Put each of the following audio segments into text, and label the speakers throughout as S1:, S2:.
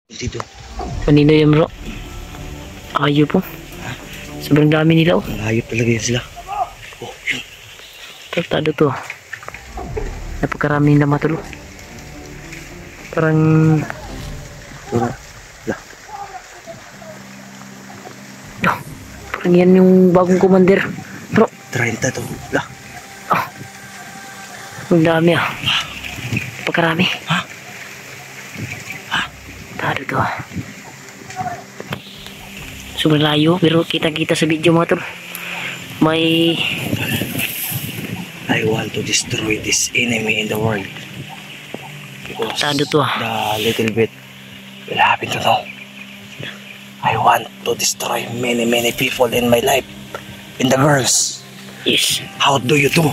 S1: Dito.
S2: Kanino yan bro? Ayaw po. Sobrang dami nila oh.
S1: Hayop talaga yan sila. Oh, yun.
S2: Tartado to. Napakarami nila matulo. Parang...
S1: Wala.
S2: Oh, parang yan yung bagong commander. Bro.
S1: 30 to. Lah.
S2: Oh. Ang dami ah. Napakarami.
S1: Ha?
S2: Tado to ah. Sobrang layo pero kita-kita sa video mga tol. May...
S1: I want to destroy this enemy in the world. Because
S2: Tado to ah.
S1: the little bit will happen to know. I want to destroy many people in my life. In the girls.
S2: Yes.
S1: How do you do?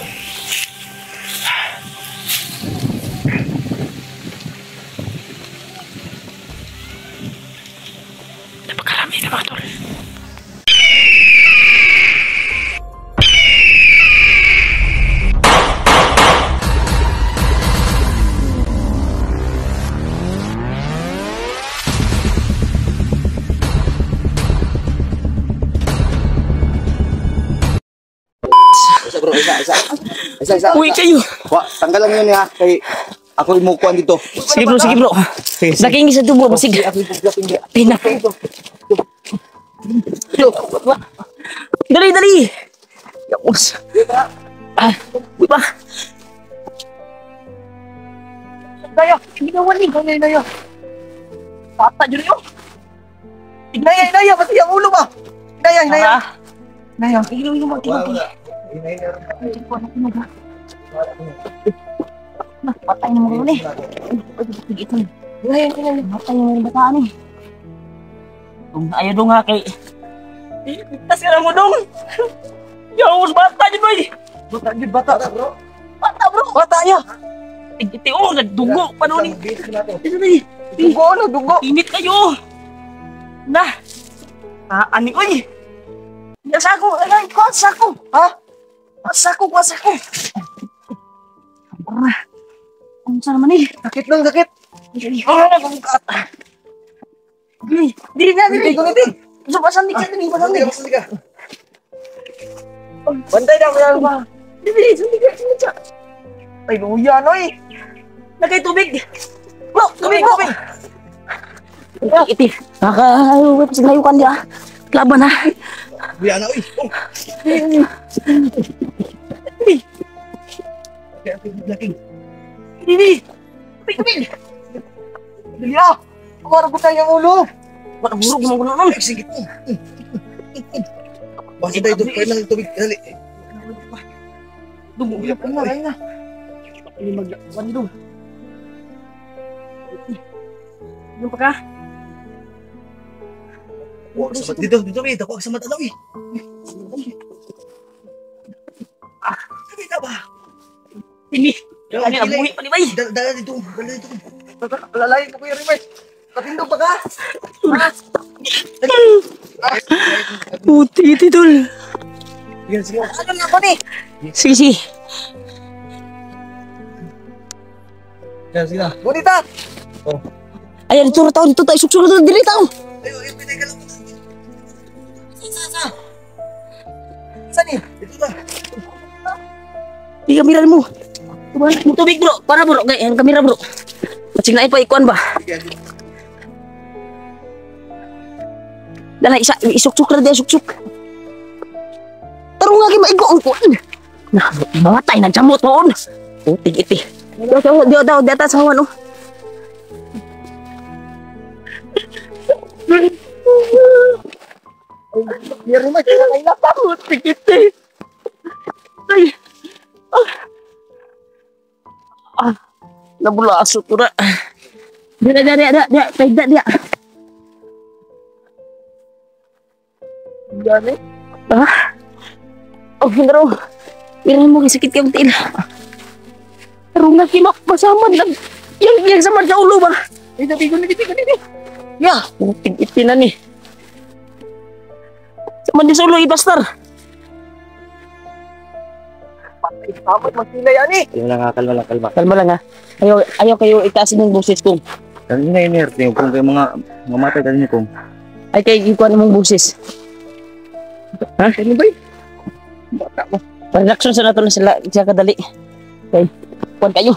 S2: Napakarami na mga tol.
S1: Isa bro, isa.
S2: Uy kayo.
S1: Tanggal lang yun ha. Kay ako imukuan dito.
S2: Sige bro. Laging isa to bro. Sige. Pinak. Dali. Yapos. Uy pa.
S3: Dayo, ginawa ni Dayo. Pata dyan yun. Inaya, pati ang ulo ba? Inaya. Dayo, ilu mo. Patay na mo ni. Inaya. Patay na mo bata ni.
S2: Ayaw dong nga kay...
S3: Tas ka na mo dong. Yawos bata dyan boy. Bata bro. Bata ya.
S2: Iti oh, nagdugo pa noon.
S3: Dugo.
S2: Init kayo. Na. Ani oy.
S3: Sako. Ha? Sako. Ang sana man eh. Sakit. Diri na. Gusto pasan dik sa tingin. Bantay na ba? Diri, sandi ka. Ay, luya no eh.
S2: Nagay tubig.
S3: Bro, tubig.
S2: Iti. Nakakawip sa layukan niya. Laban ha.
S1: Biya na, uy. Laking.
S3: Diri. Tubig. Dili ah. Para ko kayang ulo.
S2: Wala burog mo kuno nun.
S1: Sige. Bakit tayo doon? Pwede lang tubig. Dali.
S2: Dugo.
S3: Ay na.
S2: Ini maglaban dong. Yung pa ka?
S1: Sabat dito. Ako sa mata daw eh. Kita ba?
S2: Ini. Ani abuhi pa ni bay.
S1: Dala dito.
S3: Lalayin ko yung reverse. Patindog pa ka?
S2: Puti tol.
S1: Sige.
S3: Ano na ako ni?
S2: Sige.
S1: Sige na.
S3: Bonita!
S2: Ayan, dito tayo. Suksuro to. Dili tao.
S1: Ayo, pinay ka lang.
S3: Saan eh?
S1: Dito na.
S2: Di kamera mo. Tubig bro. Para bro. Ang kamera bro. Masing na ipa ikuan ba? Dala isa. Isuk-suk na dia. Suk-suk. Tarong nga kayo maigo ang kuan. Matay na jamot mo. Iti. Daw. Di atas hawan oh.
S3: Biar rumah kita kain apa?
S2: Iti. Nabula aso to na. Dia. Pagda dia.
S3: Yan eh.
S2: Oh, bro. Bilang mo sakit kang til. Pero nga kimak masamad lang. Yang sama sa ulo ba?
S3: Tigo ni.
S2: Ya, iti na ni. Sama di sa ulo ibastar.
S3: Patay, masila yan eh.
S1: Kalma lang, kalma.
S2: Kalma lang ha. Ayaw kayo itaas yung boses ko.
S1: Ang ina-inert niyo kung kayo mga matay ka niyo kung.
S2: Ay kay ikuan mong busis. Ha? Ano ba? Bata mo. Relaxon sa nato na sila siya kadali. Okay. Kuan kayo.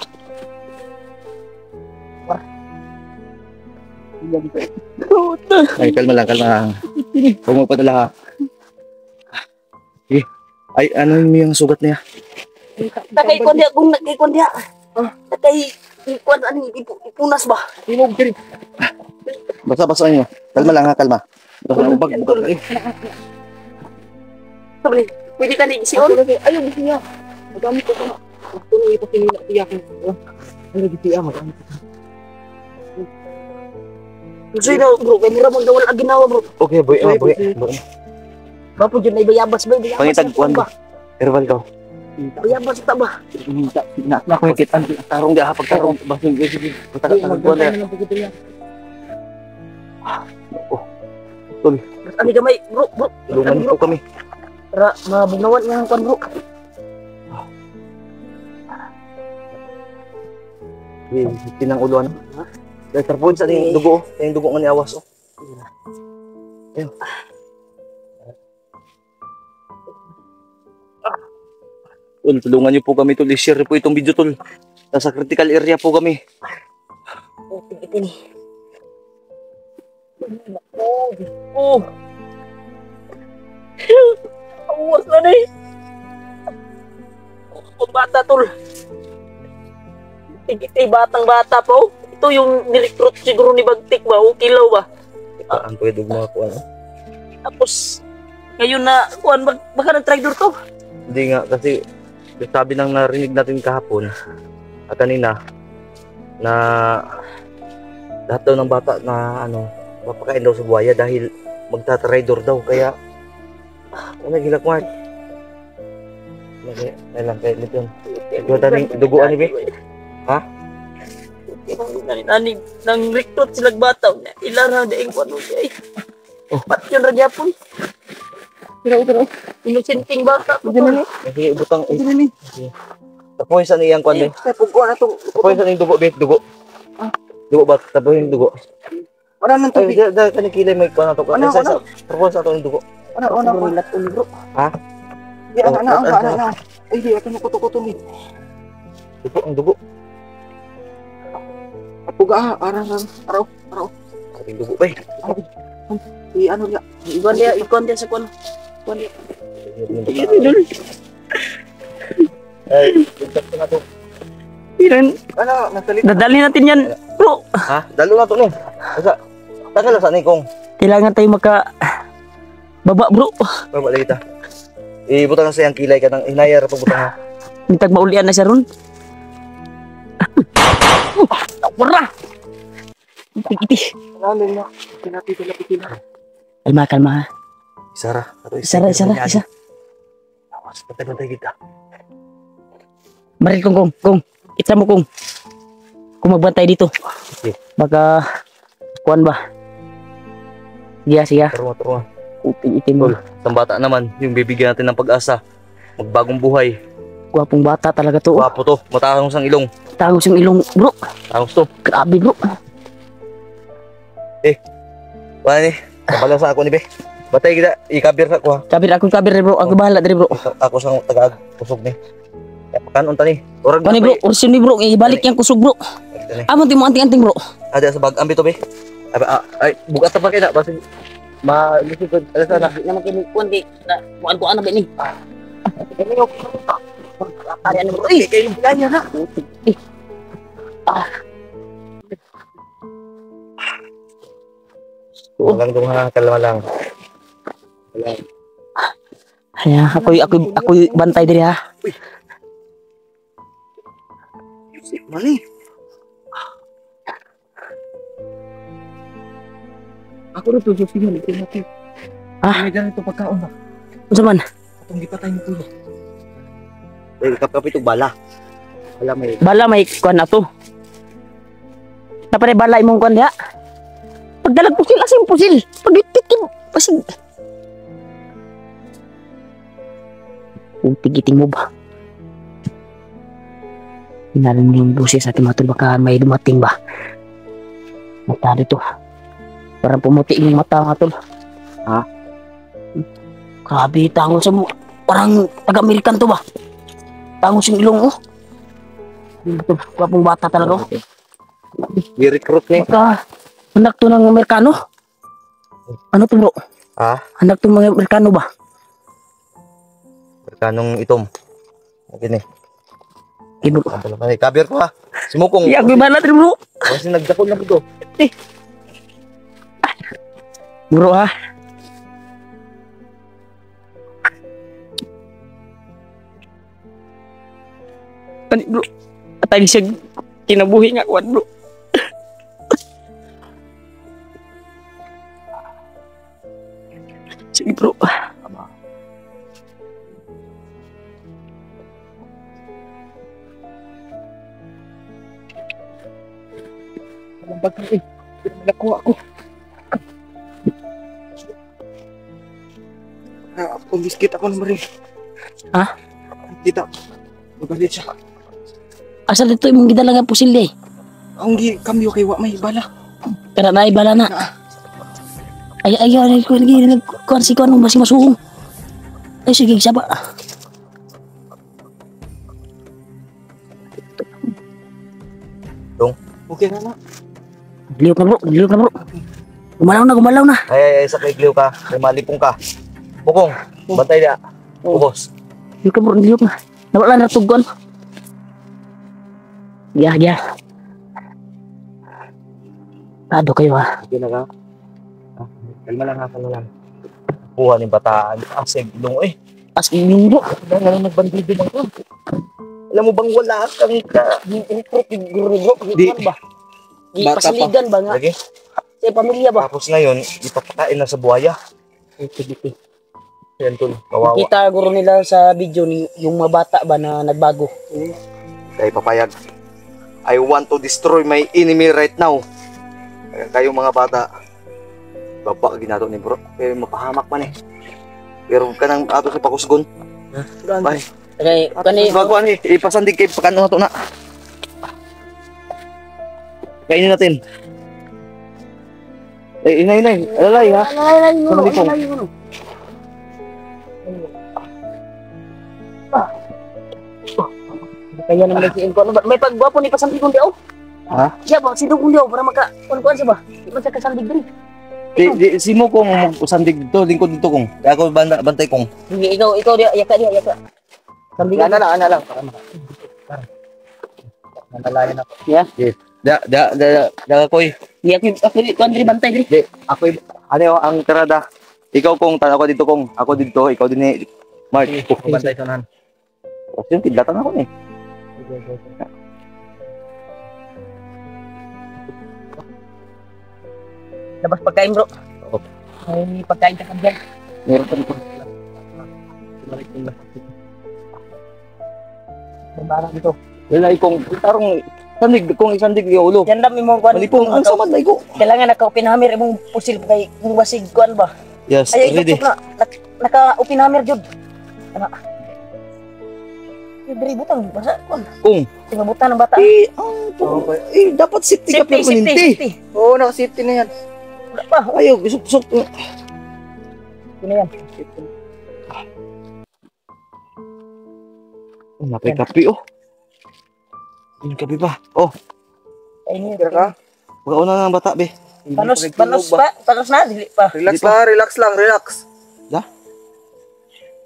S1: Ay, kalma lang, kalma lang. Huwag mo padala ha. Sige. Ay, ano yung sugat niya?
S2: Takay kuan dia kung nakikuan dia. Takay ikuan ani ipunas ba?
S3: Tinog diri.
S1: Basa-basa niyo. Kalma lang ha, kalma. Basa ang bag.
S2: Sabi, pwede ka ni si On.
S3: Ayaw gusto niya. Magamit ko na. Ito na ipakilala siya ko. Ano gitu ya, magamit ko.
S2: Gusto na bro, kay mura magdawal ang ginawa bro.
S1: Okay, boy. Boy.
S2: Bapo dyan na ibayabas ba?
S1: Pangitag kuan ba? Herbal daw.
S2: Bayabas ta ba?
S1: Minta. Na ko kita tarong dia ha pagtarong basing sige. Patag kuan na. Oh. Tol,
S2: Ani gamay bro.
S1: tulungan niyo po kami.
S2: Tara, mabugnawan nga ang kuan bro.
S1: Tinang ulo ano? Terpon sa ning dugo, yung dugo nga ni awas oh. Ayun. Tol, tulungan niyo po kami tol, i-share po itong video tol. Nasa critical area po kami.
S2: Oh, tigit ini. Oh. Awas na ni. Kung bata tol. Tigit batang bata po. Ito yung nirecruit siguro ni Bagtik ba o Kilaw ba?
S1: Ang pwede mga kuan.
S2: Tapos ngayon na kuan baka nag-traitor to.
S1: Hindi nga kasi sabi nang narinig natin kahapon kanina na lahat daw ng bata na ano papakain daw sa buhaya dahil magta-traidor daw kaya ano gilak mo ay lang kayo nito ito daling duguan ni be ha
S2: Nani nang recruit sila bata ilara daing kuan ay pat yun ra gyapon. Pero inusenting bata
S1: sige butang tapoy sa niyang kuan be
S2: pugo na tong
S1: tapoy sa niyang dugo be dugo ba tapoy yung dugo
S3: Wala nang
S1: ay
S3: tubig.
S1: dahil kanikilay may kuan ato
S3: Ano,
S1: sa
S3: ano?
S1: tapoy sa ato yung dugo
S3: Ano.
S2: bro.
S1: ha
S3: Di ana. Ay di ato kuto-kuto ni.
S1: dugo ang dugo
S3: Puga araw.
S1: ating dugo ba
S3: Di ano niya.
S2: Ikon dia sa kuan.
S1: ay tuntak na to
S2: Iran,
S3: Ano, nasalit.
S2: dadali natin yan, bro.
S1: ha dalo na to no asa tagal sa ni kong
S2: Kailangan tayo baba, bro.
S1: baba lagi ta ibutang sa yang kilay ka nang hinayar pa butang ha
S2: Nitag maulian na siya ron. Wala. Iti.
S3: Lalo na. Pinati.
S2: Kalma ha.
S1: Isara
S2: Isa.
S1: awas patay kita
S2: Maril kong. Kita mo kung magbantay dito.
S1: Okay.
S2: Baka kuan ba? Sige.
S1: Turuan
S2: Itin mo.
S1: tol sa bata naman yung bibigyan natin ng pag-asa magbagong buhay
S2: Gwapong bata talaga to.
S1: gwapo to matangos ang ilong
S2: Tangos yung ilong, bro.
S1: tangos to
S2: Grabe, bro.
S1: wala ni kapala sa ako ni be batay kita ikabir sa ko ha
S2: Kabir, bro. Ako bahala diri, bro.
S1: ako sang tagag kusog ni kaya pakanon ta ni orag
S2: Kani, bro. Orsin ni, bro. Ibalik yung kusog, bro. Amon mo anting-anting, bro.
S1: ada sa bag ambi to be ay bugat ta pa kay na basi ma-lisod ala sana
S2: Naman kini kundi na kuan na ba ni? Kani yo. Ari ano, bro.
S3: Kayo kaya na.
S1: walang dong ha kalma lang wala
S2: Aya, ako bantay diri ha.
S3: Mali. Ako rin to sige ni natin. May ganito pagkaon ba?
S2: Unsa man?
S3: Itong gipatay ni Kuya.
S1: kapit og bala wala may
S2: Bala may kuan na to. Napare bala imong kuan diha. Pagdalag pusil asing pusil. Pagitikim pasig. Tigiting mo ba? Inalan yung busis sa timatol baka may dumating ba? Mata dito. Parang pumuti yung mata nga tol.
S1: Ha?
S2: Grabe, tangos sa mo. Parang taga-American to ba? Tangos yung ilong oh. Wapong bata talaga oh.
S1: I-recruit ni.
S2: Baka anak to ng Amerikano? Ano to bro?
S1: Ah,
S2: Anak to mga Amerikano ba?
S1: kanong itom. Okay ni.
S2: Ibo.
S1: Kabir ko ha. Simukong.
S2: Iya, gue banget bro.
S1: Kasi nagdakon na ito.
S2: Bro ha. Pani bro. Atay siya kinabuhi nga kuan bro. Sige bro.
S3: Walang bag eh. Nakuha ako. Kung biskit ako naman rin.
S2: Ha?
S3: Kita. Magalit siya.
S2: Asal dito imong gidala nga pusil eh.
S3: Ang kambyo kay wa may bala.
S2: Kana na ibala na. Ay ko lagi nagkuan si kuan masih masuhong. Ay sige saba.
S3: Okay na na.
S2: Liok na bro. Gumalaw na.
S1: Ay, sa kay Cleo ka. May malipong ka. Bukong. Bantay na. Ubos.
S2: Liok na. Nawala na tugon. Ya. Ado kayo ha.
S1: Okay na ka. Kalma lang ha. Buha ni bataan. Asig ilong eh.
S2: As inyong bro.
S1: Nga lang nagbandido lang ko. Alam mo bang wala kang guro
S3: Di.
S1: ba?
S2: Di
S3: Bata
S2: pasaligan ba nga?
S1: Lagi.
S2: Sa pamilya ba?
S1: Tapos ngayon, ipapakain na sa buhaya. Yan tol. Kawawa.
S2: Kita guro nila sa video ni yung mga bata ba na nagbago.
S1: Kaya papayag. I want to destroy my enemy right now. Kaya kayong mga bata, baba ginato ni bro. Kaya mapahamak man eh. Pero ka nang ato sa pakusgon. Bye.
S2: Okay, kani
S1: Bago ani, ipasandig kay pakano na to na. Kainin natin. Inay. Alalay ha.
S2: Kaya naman nagsiin ko. May pagwapo ni pasandig kong di oh.
S1: Ha?
S2: Siya ba? Sino kong di oh? Para maka-kuan siya ba? Di ba siya kasandig din?
S1: Si mo kong usandig dito, lingkod dito kong. Ako bantay kong.
S2: Hindi, ikaw dia, yaka. Sandig
S3: Ana lang.
S1: Nalalayan ako.
S2: Yeah.
S1: Da koy.
S2: Di ako diri bantay diri.
S1: Di, ako ano ang tirada. Ikaw kong ako dito kong. Ako dito, ikaw din ni Mark.
S3: Bantay tanan.
S1: Kasi kidlatan ako ni.
S2: Labas pagkain bro.
S1: Oo.
S2: May pagkain ka kandiyan.
S1: Meron pa dito.
S2: Barang dito.
S1: Lalay kong tarong sandig kong isandig yung ulo.
S2: Yan dami mo kuan.
S1: Malipong ang samad na ko.
S2: Kailangan naka-upinhammer imong pusil kay kung basig kuan ba.
S1: Yes,
S2: Ay
S1: ready.
S2: ito na naka-upinhammer jud. Ana. Diri butang basa kuan.
S1: Kung
S2: Tinga butang ng bata.
S1: dapat safety ka permanente.
S3: Oo, naka-safety na yan.
S2: Wala pa.
S1: Ayaw, gisok-sok.
S2: Ano yan?
S1: Napay kape oh. Yung kape pa. Oh,
S2: Ay ni.
S3: Kira ka?
S1: pagkauna na ng bata be.
S2: Panos na dili pa.
S3: Relax lang.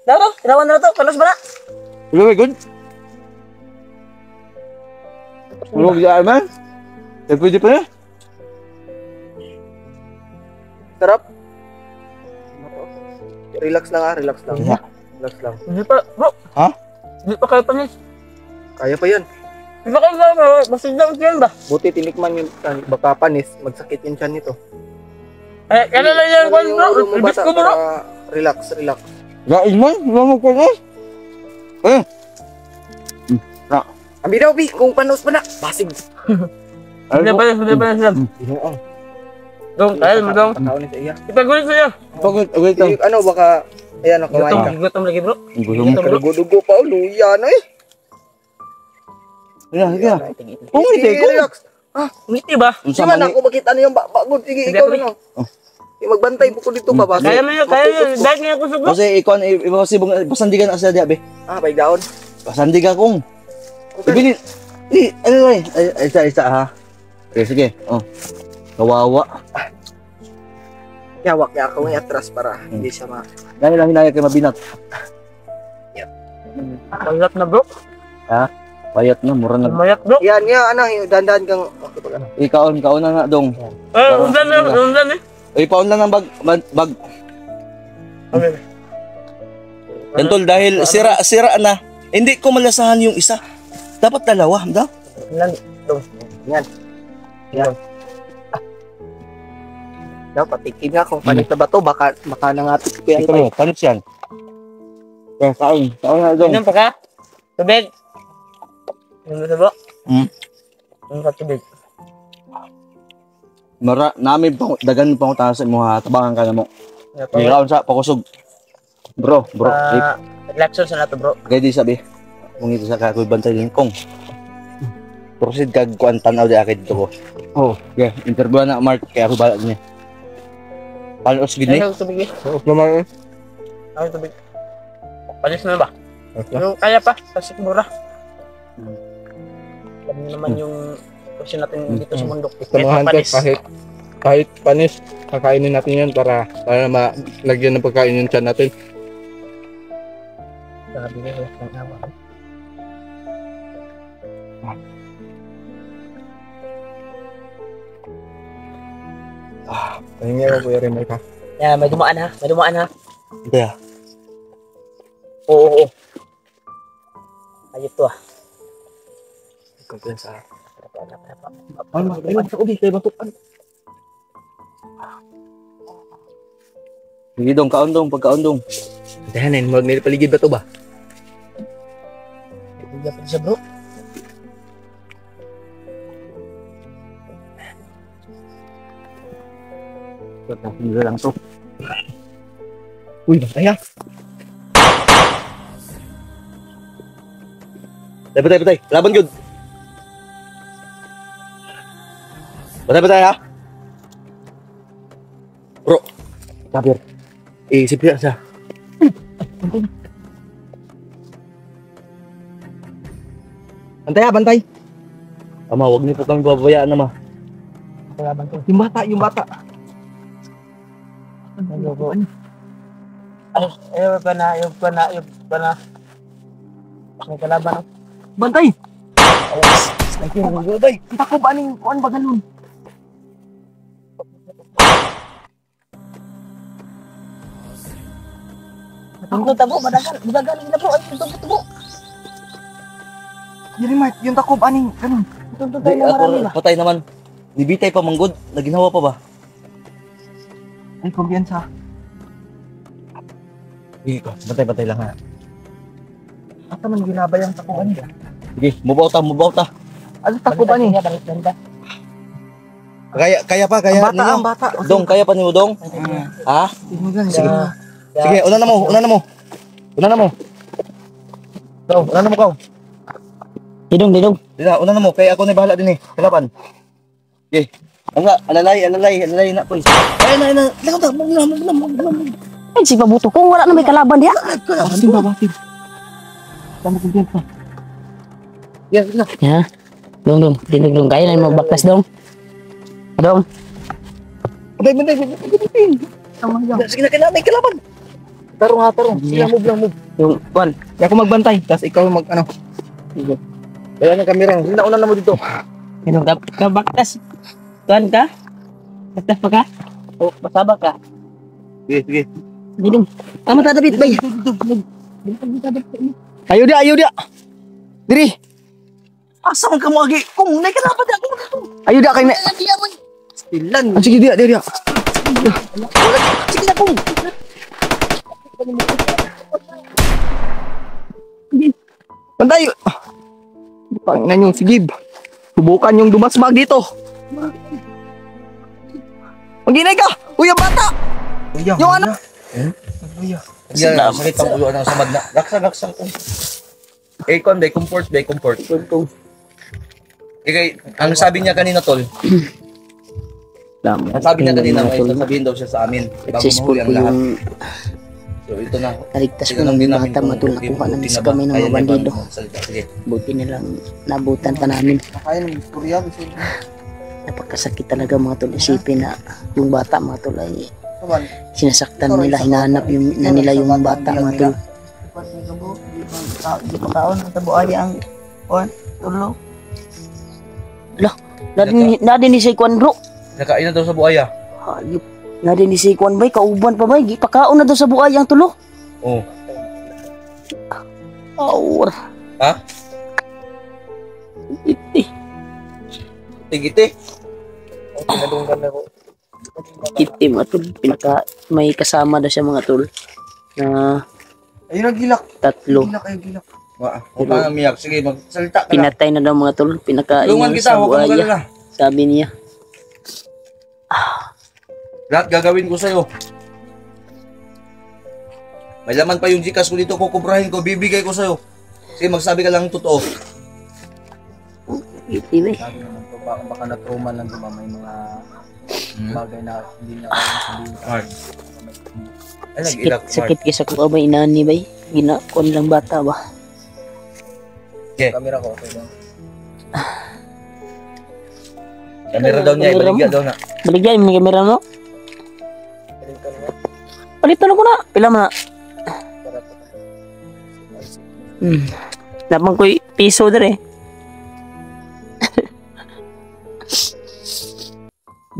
S2: Daw, tinawan na to. Panos ba na?
S1: Hello, my good. Hello, bisa man. Pwede pa na.
S3: Sarap. Relax lang.
S1: Yeah.
S3: Relax lang.
S2: Hindi pa, bro.
S1: Ha?
S2: Hindi pa kayo panis.
S3: Kaya pa yan.
S2: Hindi pa kayo ba? Basig lang yan ba?
S3: Buti tinikman yung baka panis, magsakit yung tiyan nito.
S2: Eh, kaya lang yan kuan bro.
S3: Ulo mo
S2: Ibis
S3: bata
S2: ko bro.
S3: para relax.
S1: Gain man, mo ko na.
S3: Ambi daw, Bi, kung panos pa na. Basig.
S2: Hindi pa siya.
S3: Binuang.
S2: Dong, tayo mo dong.
S3: Pakaon sa iya.
S2: Ipagulit sa'yo.
S1: Pagod, wait lang.
S3: Ano, baka, ayan, kumain ka.
S2: Gutom lagi bro.
S1: Gutom.
S3: Dugo-dugo pa, luya na eh.
S1: Sige na.
S3: Sige, relax.
S2: Umiti ba?
S1: Unsa
S3: Di man
S1: man ni?
S3: ako makita niyo bagod. Sige,
S2: Hindi
S3: ikaw
S2: ako
S3: na lang. Magbantay po ko dito ba? Baka-
S2: Kaya mo yun, kaya yun. Dahil nga ako sugo.
S1: Kasi ikaw kasi pasandigan na sa dia be.
S3: Bay daon.
S1: Pasandigan kong. Ibili. Ano na isa ha. Okay, sige. Kawawa.
S3: Yawak ya ako ng atras para hindi siya ma...
S1: Dahil lang hinaya kay mabinat.
S2: Mayat na bro.
S1: Payat na, mura na.
S2: Mayat bro.
S3: Yan, dandan kang...
S1: Ikaon na nga dong.
S2: Undan na, undan eh.
S1: Paon lang ng bag. Yan tol, dahil sira na. Hindi ko malasahan yung isa. Dapat dalawa, daw.
S3: Yan. Dapat tikim nga kung panit na ba to, baka nangatik ko yan.
S1: Ito mo, panis yan. Kaya kaon na dong.
S2: Inom pa ka? Tubig. Inom na bro. Inom ka tubig.
S1: Namin dagan pa ko tayo sa imo ha, tabangan ka na mo. Ikaw sa pakusog. Bro.
S2: Relaxon sa nato bro.
S1: Kaya di sabi. Kung ito sa kakoy bantay lingkong. Proceed kag kuan tanaw di akid dito ko. Yeah, interview na Mark kaya ako bala niya. Palos gid ni.
S2: Ano tubig eh?
S3: Naman
S2: Ano tubig? Palis na ba? Yung kaya pa, kasi mura. Alam mo naman yung kasi natin dito sa bundok.
S4: Samahan ko kahit panis, kakainin natin yan para malagyan ng pagkain yung tiyan natin.
S2: Sabi niya, ang awa.
S4: Pahingi ako Kuya Remay ka.
S2: Yeah, may dumaan ha.
S1: Hindi ah.
S2: Oo. Ayun to ah.
S1: Kumpiyansa.
S2: Ano?
S1: Ayun sa ubi kay batukan. Sige dong, pagkaon dong.
S3: Dahanin, magnipaligid ba to ba?
S2: Hindi pa siya bro.
S1: Hindi lang to.
S3: Uy, masaya.
S1: Patay. Laban good. Patay ha. Bro. Kabir. Sipya siya.
S3: Bantay.
S1: Ama, wag niyo po kami babayaan na ma.
S2: Kalaban to.
S3: Yung bata.
S2: Ano bro? Ay, ayun pa na. May kalaban oh.
S3: Bantay!
S2: Ay, bay.
S3: Kita ko ba ning kuan ba ganun?
S2: Tungkol tabo, madagal na bro. Ay, tungkol.
S3: Yun Mike, yung takob aning ganun.
S2: Tungkol
S1: Di,
S2: tayo na marami
S1: ako
S2: ba?
S1: patay naman. Nibitay pa manggod. Naginawa pa ba?
S3: Ay, kumpiyansa.
S1: Patay lang ha.
S3: Ata man ginabay ang takob ani ba?
S1: Sige, mubaw ta.
S3: Ano takob ani?
S1: Kaya pa,
S3: Ang bata.
S1: Dong, kaya pa ni mo dong? Ha?
S3: Sige.
S1: Sige, una na mo. Daw, una na mo kaw.
S2: Didong.
S1: Dila, una na mo. Kaya ako na bahala din eh. Kalaban. Okay. Nga, alalay na po. Ay, na. Lakaw ta.
S2: Ay, si Pabuto kung wala na may kalaban diya.
S3: Batin. Tama kumpiyansa. Yan na.
S2: Ya. Dong. Dinugdong kayo na mo baklas dong. Dong.
S3: Bantay. Tama yan.
S1: Sige na, kailangan may kalaban. Tarong. Sige, move.
S2: Yung kwan.
S3: Kaya ako magbantay, tapos ikaw mag ano.
S1: Kaya ng kamera. Sige na, una na mo dito.
S2: Yung baklas. Tuan ka? Baklas pa ka? O pasaba ka?
S1: Sige.
S2: Didong. Tama tatapit bay.
S3: Ayo dia. Diri. Asa man ka mo agi? Kung nay kalaban ako. Ayo dia kay na. Stilan. Sige dia. Sige na kung. Bantay. Pangina yung sigib. Subukan yung dumasmag dito. Maginay ka! Uy, ang bata! Yung anak!
S1: Yan, sakit ang ulo ng samad na. Laksa. Comfort. Ang sabi niya kanina, tol,
S2: Salamat.
S1: ang sabi niya kanina,
S2: Mga
S1: may
S2: tol.
S1: sasabihin daw siya sa amin. Bago
S2: Successful
S1: mahuli
S2: po
S1: ang lahat.
S2: yung
S1: So, ito na.
S2: naligtas ko
S1: Tingnan
S2: ng
S1: din namin
S2: bata
S1: kung
S2: mga tol.
S1: buti-
S2: Nakuha namin
S1: buti
S2: sa
S1: na ba.
S2: kami ng
S1: Kaya
S2: mga
S1: niya ba
S2: bandido.
S1: magsalita? Sige.
S2: Buti nilang nabutan pa namin.
S3: Kaya ng istorya.
S2: Napakasakit talaga mga tol. Isipin na yung bata mga tol ay
S3: Kaman.
S2: sinasaktan nila, hinahanap na nila yung bata mga tol.
S3: Di pa kaon. Tabo ay ang tulo.
S2: Nadin ni si Kwan bro.
S1: Nakain na daw sa buaya.
S2: Hayop. Nadin ni si Kwan bay. Kauban pa bay. Pakaon na daw sa buhay ang tulo.
S1: Oh.
S2: Awar.
S1: Ha?
S2: Iti.
S1: Tigiti.
S3: Pinadunggan na ko.
S2: Iti mga tol. May kasama daw siya mga tol. Na
S3: Ayun ang gilak.
S2: tatlo.
S3: Gilak ay gilak.
S1: Huwag ka nang miyak. Sige, magsalita ka lang.
S2: Pinatay na daw mga tol. Pinakain
S1: Tulungan
S2: niya
S1: kita,
S2: sa
S1: huwag ka
S2: buhaya.
S1: magalala.
S2: Sabi niya.
S1: Lahat gagawin ko sa'yo. May laman pa yung Gcash ko dito, kukubrahin ko, bibigay ko sa'yo. Sige, magsabi ka lang ng totoo.
S2: Iti bay.
S3: Sabi naman to, baka na-trauma lang diba, may mga bagay na hindi na kaya sabihin.
S1: Mark. Ay,
S2: Sakit,
S1: nag-ilak,
S2: sakit kaysa ko ba inani bay. Ginakon lang bata ba.
S3: Kamera ko, okay lang.
S1: Kamera daw niya,
S2: Kamera mo.
S1: ibaligya daw na.
S2: Baligyan yung kamera no. Palitan ko na. Pila mo na. Napang ko'y piso dere.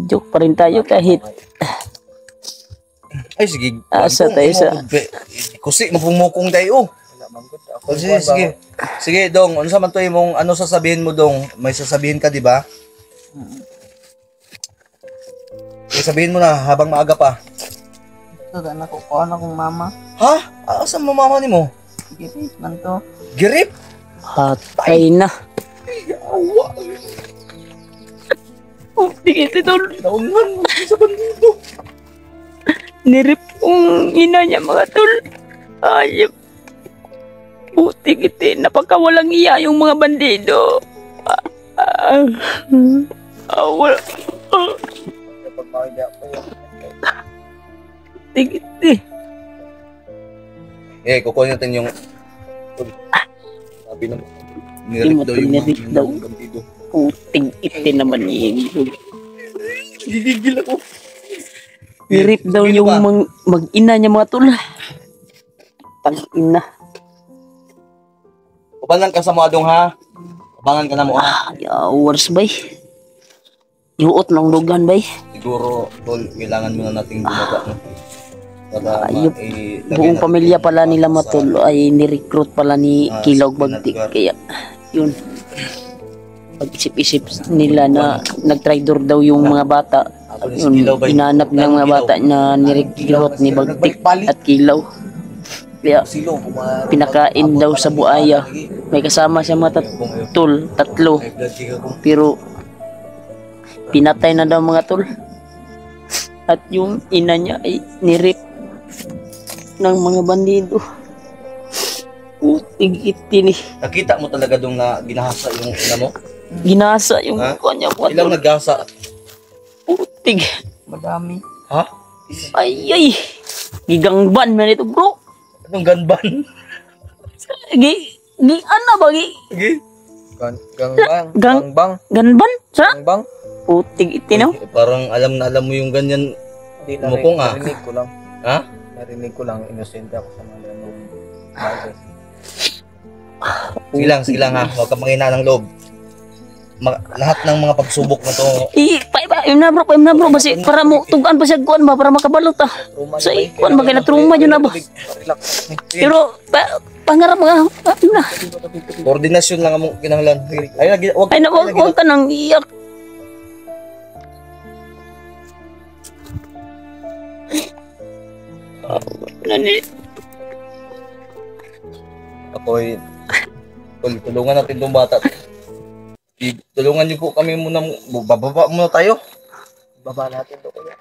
S2: Joke pa rin tayo kahit
S1: Ay, sige.
S2: Asa tayo sa-
S1: Kusi, mapumukong tayo. Oh, sige, sige. Sige, Dong. Ano sa man to mong ano sasabihin mo, Dong? May sasabihin ka, di ba? Sige, sabihin mo na habang maaga pa.
S3: Ito, na ko, kuha na kong mama.
S1: Ha? Asa mo mama ni mo?
S3: Sige, please, man to.
S1: Girip?
S2: hatay na.
S1: Awa.
S2: Oh, tigit ito.
S1: Naungan mo sa bandido.
S2: Nirip kong ina niya mga tol. Ayop. Putik iti. Napakawalang iya yung mga bandido. Wala.
S3: Kapag makikita ko yun.
S2: Putik iti.
S1: Kukunin natin yung... Sabi naman.
S2: Hindi mo
S1: Nirip daw yung
S2: nirip daw.
S1: bandido.
S2: Putik iti naman yung
S1: Gigigil ako.
S2: nirip daw
S1: Sabihin
S2: yung
S1: mo ba?
S2: mag-ina niya mga tol. Tang-ina.
S1: Ubangan ka sa mga dong ha. Ubangan ka na mo ha.
S2: Hours bay. Yuot ng lugan bay.
S1: Siguro, tol, kailangan muna nating bumaba, no? Para
S2: Ayop.
S1: mailagay
S2: Buong
S1: natin
S2: pamilya
S1: yung
S2: pala nila
S1: bata sa-
S2: matol ay ni-recruit pala ni
S1: Ah,
S2: Kilog
S1: sa
S2: Bagtik.
S1: lugar.
S2: Kaya yun. Pag-isip-isip nila na nag-traitor daw yung mga bata.
S1: Ako ni si
S2: Yun,
S1: Kilaw ba yun?
S2: inanap ng mga
S1: Kilaw.
S2: bata na ni-recruit ni Bagtik at Kilaw. Kaya
S1: Silo,
S2: pinakain daw sa buaya. May kasama siya mga tatlo. Pero pinatay na daw mga tol. At yung ina niya ay nirip ng mga bandido. Putig iti ni.
S1: Nakita mo talaga dong na ginahasa yung ina mo?
S2: Ginasa yung
S1: Ha?
S2: mukha niya mga
S1: Ilang
S2: tol.
S1: naggasa?
S2: Putig.
S3: Madami.
S1: Ha?
S2: Ay ay. Gigangban man ito bro.
S1: Anong ganban?
S2: Ano ba gi?
S1: Sige.
S3: Gangbang.
S2: Gang-
S3: Gangbang.
S2: Ganban? Sa?
S3: Gangbang.
S2: Putig iti no?
S1: Parang alam na alam mo yung ganyan.
S3: Hindi
S1: Mukong, ah.
S3: narinig ko lang.
S1: Ha?
S3: Narinig ko lang. Inosente ako sa mga ganong bagay.
S1: Sige lang ha. Huwag ka mangina ng loob. Lahat ng mga pagsubok na to,
S2: Paim na bro. Basi para mo tugaan pa siya kuan ba para makabalot ah.
S3: Trauma
S2: Sa
S3: niya ba?
S2: kuan ba kay na trauma yun na ba?
S3: Relax.
S2: Pero pangarap mga na.
S1: koordinasyon lang ang kinahanglan. Wag
S2: Ay na wag ka nang iyak. Nani,
S1: ako'y tulungan natin tong bata. Tulungan niyo po kami muna, bababa muna tayo.
S3: Baba natin to kuya.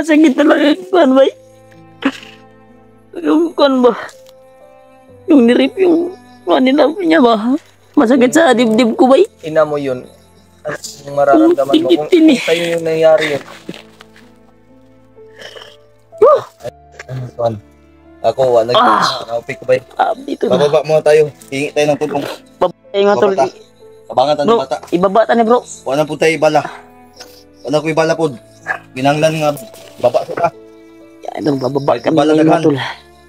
S2: Masakit talaga yung kuwan ba? Yung kuwan ba? Yung nirip yung kuwan nila niya ba? Masakit sa dibdib ko ba?
S3: Ina mo yun. Ano yung mararamdaman mo? Kung sa'yo yung nangyari yun.
S1: Ako, wala nag-upik ko ba?
S2: Dito na.
S1: Bababa muna tayo. Hingi tayo ng tulong.
S2: Babay nga tol.
S1: Kabangan tayo
S2: Bro,
S1: ng bata.
S2: ibabata ni bro.
S1: Wala po tayo ibala. Wala ko ibala po. Ginanglan nga. Baba sa ta.
S2: Yan, itong bababa
S1: Ay,
S2: kami
S1: bala
S2: ngayon
S1: daghan.
S2: mga tol.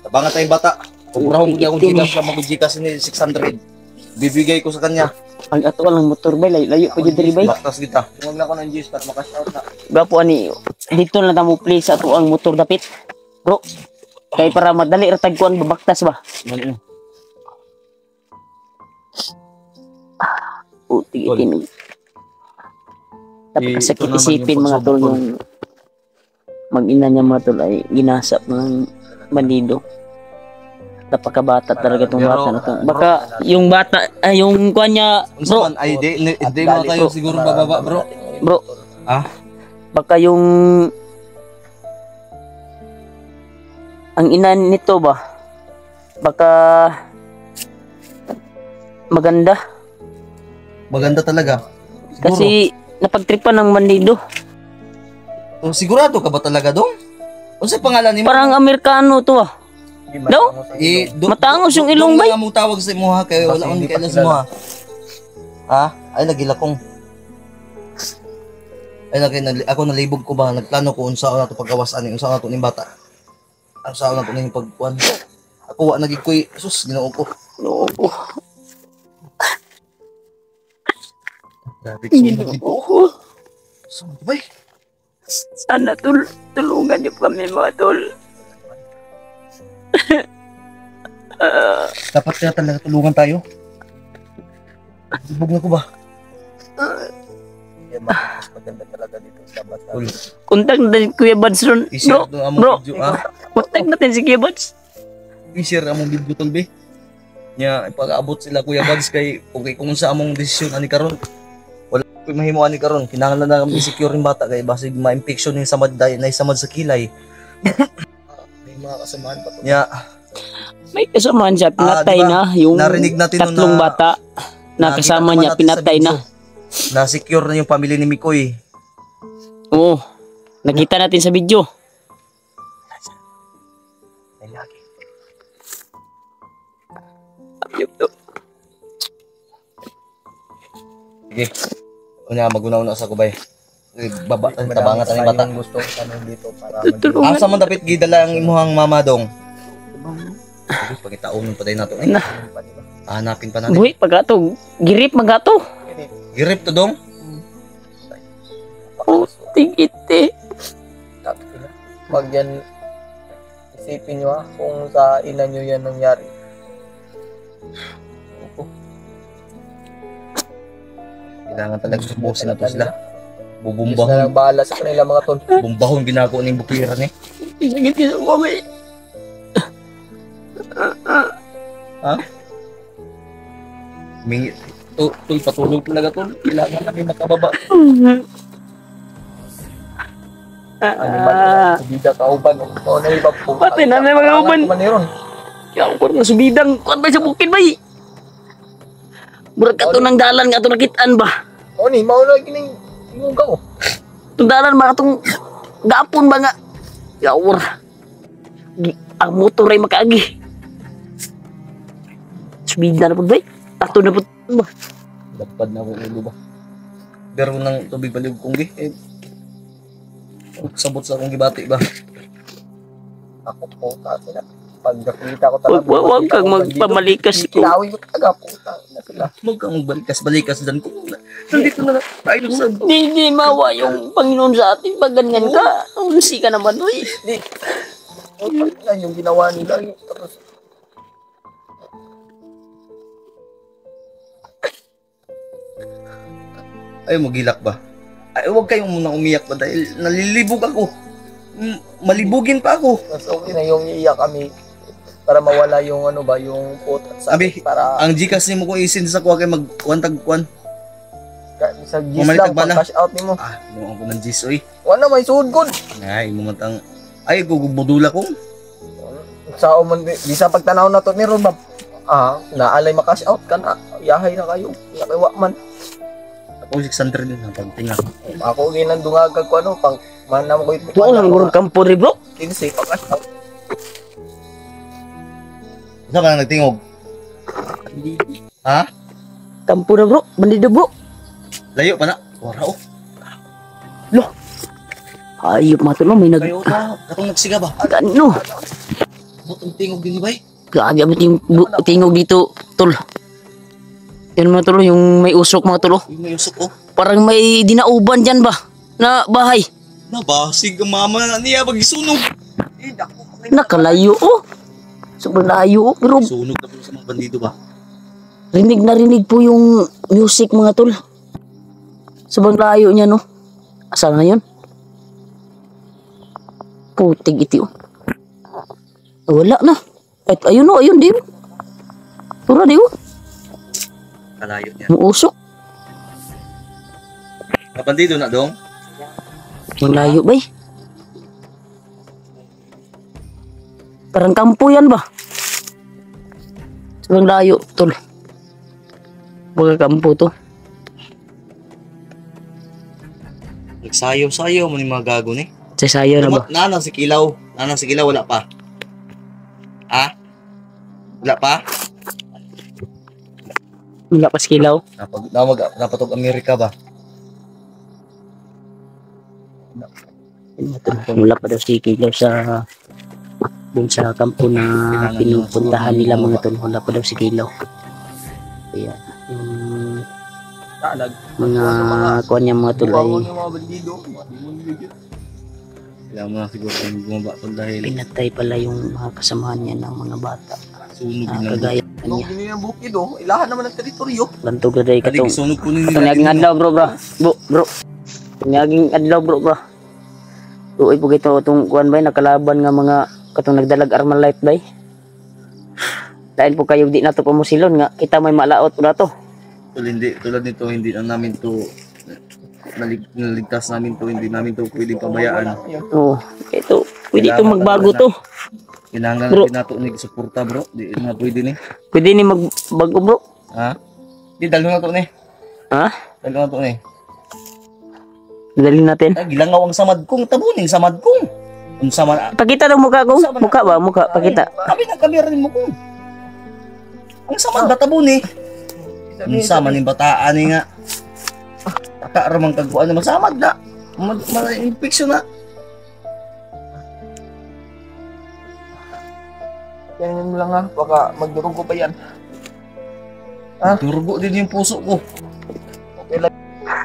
S1: Kabangan tayong bata. Kumpurahan ko akong
S2: Itim,
S1: gigas ka mag-gigas ni 600. Bibigay ko sa kanya.
S2: Ang ato lang motor bay, layo pa jud diri bay.
S1: Baktas kita.
S3: Tumag na ako ng G's para makash-out na.
S2: Gapo ani dito na tamo please sa ato ang motor dapit. Bro. Kay para madali ra tagkuan babaktas ba. Puti itin. Dapat sakit isipin mga tol yung mag-ina niya mga tol ay ginasap ng bandido. Napakabata talaga tong bata na to. Baka yung bata ay yung kuan niya bro.
S1: Bro, ay di mo tayo siguro bababa, bro.
S2: Bro.
S1: Ah?
S2: Baka yung ang ina nito ba? Baka maganda
S1: Maganda talaga. Siguro.
S2: kasi napagtripan ng bandido.
S1: Oh, sigurado ka ba talaga dong? Ano sa pangalan ni mo?
S2: Parang Amerikano to ah. No? Matangos yung ilong bay.
S1: Nga mo tawag sa imo ha kay wala akong kailan sa mo ha. Ha? Ay nagilakong. Ay ako nalibog ko ba nagplano ko unsa na to pagawasan ni unsa na to ning bata. Ang sa na to ning pagkuan. Ako wa nagikoy sus Ginoo ko.
S2: No.
S1: Grabe ko. Saan ba?
S2: Sana tulungan niyo kami mga tol.
S1: Dapat kaya talaga tulungan tayo. Libog na ko ba?
S3: Mas maganda talaga dito sa bata.
S2: Kontak natin si Kuya Buds ron.
S1: I-share
S2: Bro,
S1: to among
S2: bro.
S1: video ah.
S2: Kontak natin si Kuya Buds.
S1: I-share among video tol be. Nya ipag-abot sila Kuya Buds kay kung sa among desisyon ani karon. Wala ko mahimo ani karon. Kinahanglan na kami secure ning bata kay basig ma-infection ning samad na samad sa kilay.
S3: May mga kasamahan pa to.
S1: Nya
S2: May kasamahan siya, pinatay
S1: diba?
S2: na yung
S1: Narinig natin nun
S2: tatlong
S1: na-
S2: bata na kasama
S1: nakita
S2: niya,
S1: naman natin sa
S2: pinatay na.
S1: video. Na secure na yung pamilya ni Mikoy.
S2: Oo, nakita natin sa video.
S3: Ay lagi.
S1: Sige. Una maguna-una sa kubay. Baba tabangan ta ni bata.
S3: Yung gusto ko tanong dito para
S2: Tulungan.
S1: Asa man dapat gidala ang imuhang mamadong? Sige, pagitaon pa tayo nato. Ay, hanapin pa natin.
S2: Buhi, pagato. Girip, magato.
S1: Girip to dong.
S2: Oh, tigiti.
S3: Pag yan, isipin nyo kung sa ina nyo yan nangyari.
S1: Kailangan talaga subusin na to sila.
S3: Diyos na
S1: Bubumbahon.
S3: lang bahala sa kanila mga tol.
S1: Bumbahon ginagawa ng bukiran eh.
S2: Sakit ka sa mami.
S1: Mingi. Tol, patulog talaga tol. Kailangan namin makababa.
S3: Bida kauban. O na iba po.
S2: Pati na may mga uban.
S3: Maniron.
S2: Kaya ako na subidang. Kuan ba sa bukid ba? Murag ka to ng dalan nga to nakitaan ba?
S3: O ni, mauna kining imuga ko.
S2: Itong dalan ba itong gapon ba nga? Yawar. Ang motor ay makaagi. Subida na po ba? Tato na po ba?
S1: Lapad na ako ulo ba? Pero nang tubig baliw kong gi. Eh, sabot sa akong gibati ba?
S3: Ako po, kasi na. Pag nakita ko talaga.
S2: Huwag kang magpamalikas ko.
S3: Kinawin ko talaga po. Na sila.
S1: Huwag kang magbalikas-balikas dyan. Nandito na tayo sa...
S2: Hindi mawa yung Panginoon sa atin pag ganyan ka. Unsi ka naman, uy.
S3: Hindi. O, na yung ginawa nila. Tapos,
S1: Ay, magilak ba? Ay, huwag kayong munang umiyak ba dahil nalilibog ako. Malibugin pa ako.
S3: mas okay na yung iiyak kami. Para mawala yung ano ba, yung pot at
S1: Abi,
S3: sakit. Para
S1: ang Gcash ni mo kung isin sa kuha kay mag-kuantag-kuan.
S3: sa gis
S1: Mamalik
S3: lang,
S1: tagba na.
S3: pag cash out ni mo.
S1: Ah, mo ako ng Gis, oy.
S3: Wala, may suod good.
S1: Ay, mumatang... Ay, gugubudula ko.
S3: Sa umon, di sa pagtanaw na to ni Ron, naalay makash out ka na. Yahay na kayo. Yakiwa man.
S1: Ako 600 din ang pagtinga.
S3: Ako ginandungagag ko ano, pang manam ko ito.
S2: Tuwa lang gurong kampo rin bro.
S3: 15, pag-cash out.
S1: Saan ka na nagtingog? Ha?
S2: Kampo na bro. Bandido bro.
S1: Layo pa na. Wara oh.
S2: Ayop mga tol no. May nag...
S1: Kayo ka. Katong nagsiga ba?
S2: Ano?
S1: Butong tingog din ba?
S2: Grabe ang tingog dito tol. Yan mga tol yung may usok mga tol.
S1: Uy, may usok oh.
S2: Parang may dinauban dyan ba? Na bahay.
S1: Nabasig ang mama na niya pag isunog.
S2: Nakalayo oh. Sobrang layo oh. Pero
S1: Sunog na po sa mga bandido ba?
S2: rinig na rinig po yung music mga tol. Sobrang layo niya no. Asal na yun? Putig iti oh. Wala na. At ayun oh, ayun di oh. Pura di oh.
S1: Kalayo niya.
S2: Muusok.
S1: Kabandido na dong.
S2: Malayo ba eh. Parang kampo yan ba? Sobrang layo tol. Baga kampo to.
S1: Nagsayaw-sayaw mo ni mga gago ni.
S2: Sasayo na ba?
S1: Nanang si Kilaw. Nanang si Kilaw wala pa. Ha? Wala pa?
S2: Wala pa skilaw.
S1: Napatog Amerika ba?
S2: Wala pa daw si Kilaw sa dun sa kampo na pinupuntahan nila mga tol. Wala pa daw si Kilaw. Kaya yung mga kuwan niya mga tol ay
S1: Kailangan mo na siguro yung bumaba tol dahil
S2: pinatay pala yung mga kasamahan niya ng mga bata.
S1: sunog
S2: Ah,
S1: na.
S2: kagaya
S3: Nung
S2: niya.
S3: gini ng bukid oh, ilahan naman ang teritoryo.
S2: Bantog na dahil
S1: Kadig
S2: katong
S1: sunog po nila.
S2: Tanyaging adlaw bro. Bro. Tanyaging adlaw bro. Tuoy po ito itong kuwan ba nakalaban nga mga katong nagdalag armal light bay. Dahil po kayo di na to pamusilon nga kita may malaot po na to.
S1: Tulad nito hindi na namin to naligtas namin to, hindi namin to pwedeng pabayaan.
S2: Oo. Ito pwede itong magbago to.
S1: Kailangan
S2: Bro.
S1: natin nato ni suporta bro. Di na pwede ni.
S2: Pwede ni magbago bro.
S1: Ha? Di dalo na to ni.
S2: Ha?
S1: Dalo na to ni.
S2: Dalhin natin.
S1: Gilangaw ang samad kong tabuning samad kong. Unsa man
S2: Pakita ng mukha ko. Mukha ba? Mukha. Pakita.
S1: Kami na kamera rin mo kong. Ang samad ba tabuni? Unsa man ning bataan ni nga. Taka ramang kagkuan na masamad na. Infection na.
S3: Kaya mo lang ha, baka magdurugo pa yan.
S1: Turbo din yung puso ko.
S3: Okay lang.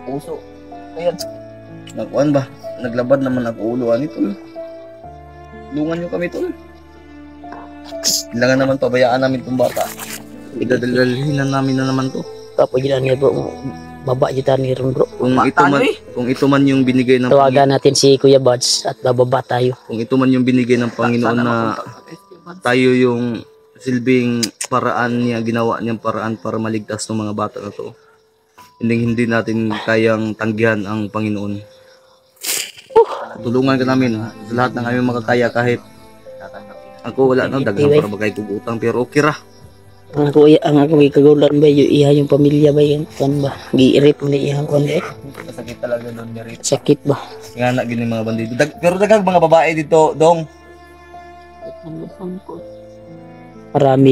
S3: Puso. Ayan.
S1: Nakuan ba? Naglabad naman ako ulo ani tol. Lungan nyo kami tol. Kailangan naman pabayaan namin tong bata. Idadalhin namin na naman to.
S2: Papagilan niya bro. Baba dyan ni ron bro.
S1: Kung ito man yung binigay ng
S2: Tawagan natin si Kuya Buds at bababa tayo.
S1: Kung ito man yung binigay ng Panginoon na tayo yung silbing paraan niya, ginawa niyang paraan para maligtas ng mga bata na to. Hindi natin kayang tanggihan ang Panginoon. Tulungan ka namin sa lahat ng aming makakaya kahit ako wala na daghang para bagay kong utang pero okay ra.
S2: Ang ako kagagulan ba yung iha yung pamilya ba yung kan ba? Gi-rip mo na iha kon ba?
S3: Masakit talaga doon ni Rito.
S2: Sakit ba?
S1: Nga na gini mga bandido. Pero daghang mga babae dito, dong.
S2: Marami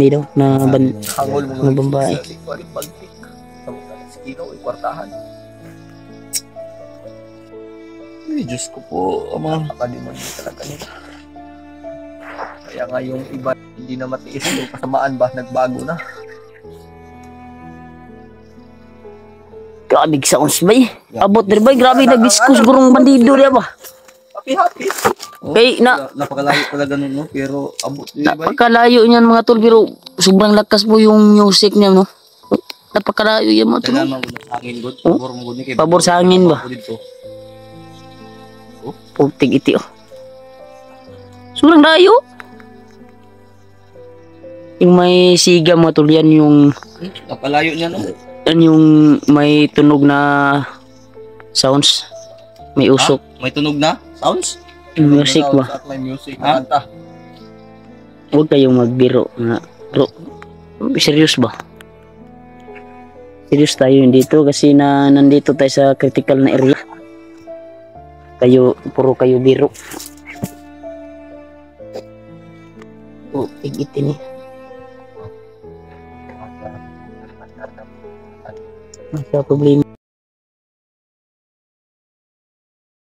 S2: daw na
S3: Hangol mo
S2: Mga babae.
S3: Sa sikualing pagtik. Sa ikaw ay kwartahan.
S1: Ay, Diyos ko po, ama.
S3: Nakalimutan mo talaga nila. Kaya nga yung iba hindi na matiis yung kasamaan ba, nagbago na.
S2: Grabe sounds ba eh. Abot din ba? Grabe nag-discuss gurong bandido niya ba?
S3: Happy.
S2: Kay na
S1: Napakalayo talaga nun, no? Pero abot din ba?
S2: napakalayo niyan mga tol pero sobrang lakas po yung music niya no. Napakalayo yan mga tol.
S1: Kailangan mo sa hangin, God. Pabor mo, God. Kay
S2: Pabor sa hangin ba?
S1: Dito.
S2: Putik iti oh. Sobrang layo. Yung may siga mga tol yan yung
S1: Napalayo niya, no?
S2: yan yung may tunog na sounds. May usok.
S1: May tunog na? Sounds?
S2: Music ba?
S4: At may music
S1: Ha?
S4: na kanta.
S2: Huwag kayong magbiro. Bro, serious ba? Serious tayo dito kasi nandito tayo sa critical na area. Puro kayo biro. Oh, igitin eh. Masa problema.